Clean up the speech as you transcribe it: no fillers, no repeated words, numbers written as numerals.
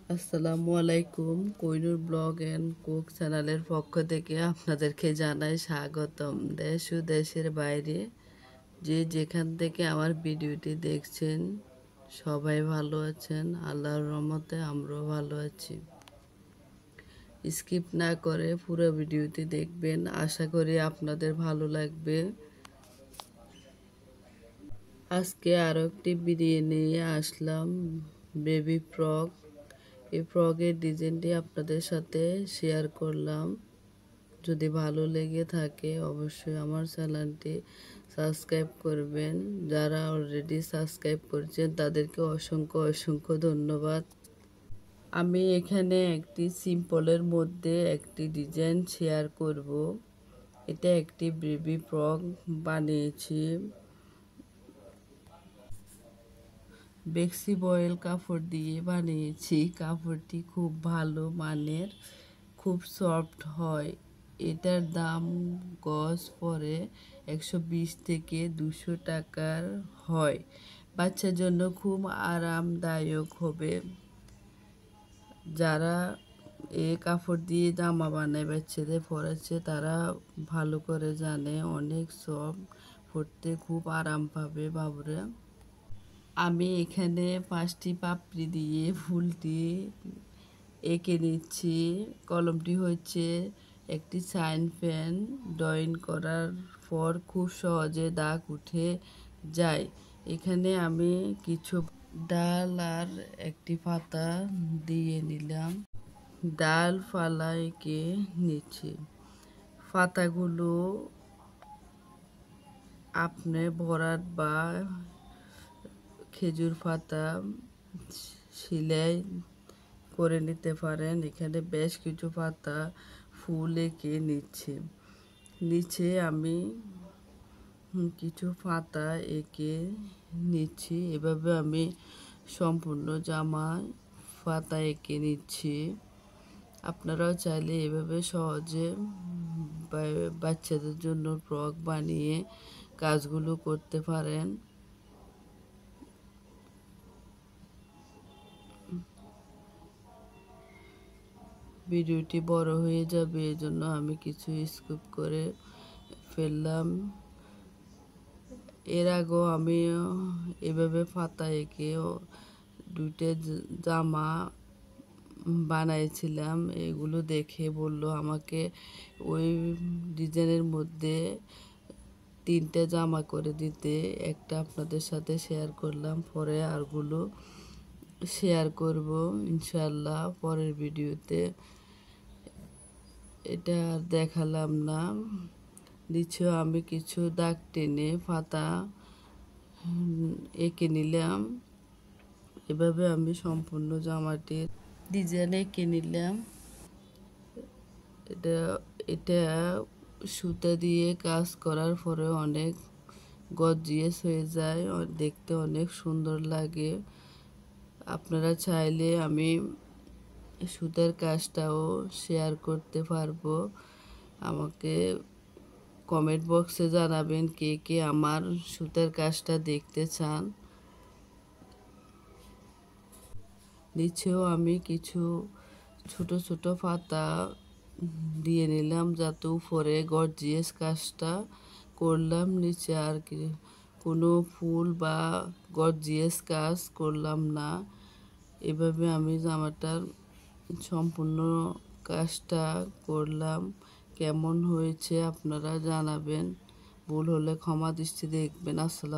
আসসালামু আলাইকুম। Kohinoor blog and cook চ্যানেলের পক্ষ থেকে আপনাদেরকে জানাই স্বাগতম। দেশ ও দেশের বাইরে যে যেখান থেকে আমার ভিডিওটি দেখছেন সবাই ভালো আছেন। আল্লাহর রহমতে আমরাও ভালো আছি। স্কিপ না করে পুরো ভিডিওটি দেখবেন, আশা করি আপনাদের ভালো লাগবে। আজকে আরও একটি ভিডিও নিয়ে আসলাম, বেবি ফ্রক। এই ফ্রকের ডিজাইনটি আপনাদের সাথে শেয়ার করলাম। যদি ভালো লেগে থাকে অবশ্যই আমার চ্যানেলটি সাবস্ক্রাইব করবেন। যারা অলরেডি সাবস্ক্রাইব করেছেন তাদেরকে অসংখ্য অসংখ্য ধন্যবাদ। আমি এখানে একটি সিম্পলের মধ্যে একটি ডিজাইন শেয়ার করব। এটা একটি বেবি ফ্রক বানিয়েছি। বেক্সি বয়েল কাপড় দিয়ে বানিয়েছি। কাপড়টি খুব ভালো মানের, খুব সফট হয়। এটার দাম গজ পরে 120 থেকে 200 টাকার হয়। বাচ্চার জন্য খুব আরামদায়ক হবে। যারা এই কাপড় দিয়ে জামা বানায় বাচ্চাদের পরাচ্ছে তারা ভালো করে জানে, অনেক সফট, পরতে খুব আরাম পাবে বাবুরা। আমি এখানে 5টি পাপড়ি দিয়ে ফুলটি এঁকে নিচ্ছি। কলমটি হচ্ছে একটি সাইন পেন। ড্রয়িং করার পর খুব সহজে দাগ উঠে যায়। এখানে আমি কিছু ডাল আর একটি পাতা দিয়ে নিলাম। ডাল ফালা এঁকে নিচ্ছি। পাতাগুলো আপনি ভরাট বা খেজুর পাতা সেলাই করে নিতে পারেন। এখানে বেশ কিছু পাতা ফুল এঁকে নিচ্ছি। নিচে আমি কিছু পাতা এঁকে নিচ্ছি। এভাবে আমি সম্পূর্ণ জামায় পাতা এঁকে নিচ্ছি। আপনারাও চাইলে এভাবে সহজে বাচ্চাদের জন্য ফ্রক বানিয়ে কাজগুলো করতে পারেন। ভিডিওটি বড় হয়ে যাবে, এজন্য আমি কিছু স্কিপ করে ফেললাম। এর আগেও আমি এভাবে পাতা এঁকে 2টা জামা বানাইছিলাম। এগুলো দেখে বলল আমাকে ওই ডিজাইনের মধ্যে 3টে জামা করে দিতে। একটা আপনাদের সাথে শেয়ার করলাম, পরে আরগুলো শেয়ার করব ইনশাল্লাহ পরের ভিডিওতে। এটা আর দেখালাম না। নিচেও আমি কিছু দাগ টেনে পাতা এঁকে নিলাম। এভাবে আমি সম্পূর্ণ জামাটির ডিজাইন এঁকে নিলাম। এটা সুতা দিয়ে কাজ করার পরে অনেক গর্জিয়াস হয়ে যায়, দেখতে অনেক সুন্দর লাগে। আপনারা চাইলে আমি সুতার কাজটাও শেয়ার করতে পারবো। আমাকে কমেন্ট বক্সে জানাবেন কে কে আমার সুতার কাজটা দেখতে চান। নিচেও আমি কিছু ছোট ছোট পাতা দিয়ে নিলাম, যাতে উপরে গর্জিয়াস কাজটা করলাম। নিচে আর কি কোনো ফুল বা গর্জিয়াস কাজ করলাম না। এভাবে আমি জামাটার সম্পূর্ণ কাজটা করলাম। কেমন হয়েছে আপনারা জানাবেন। ভুল হলে ক্ষমা দৃষ্টি দেখবেন। আসসালাম।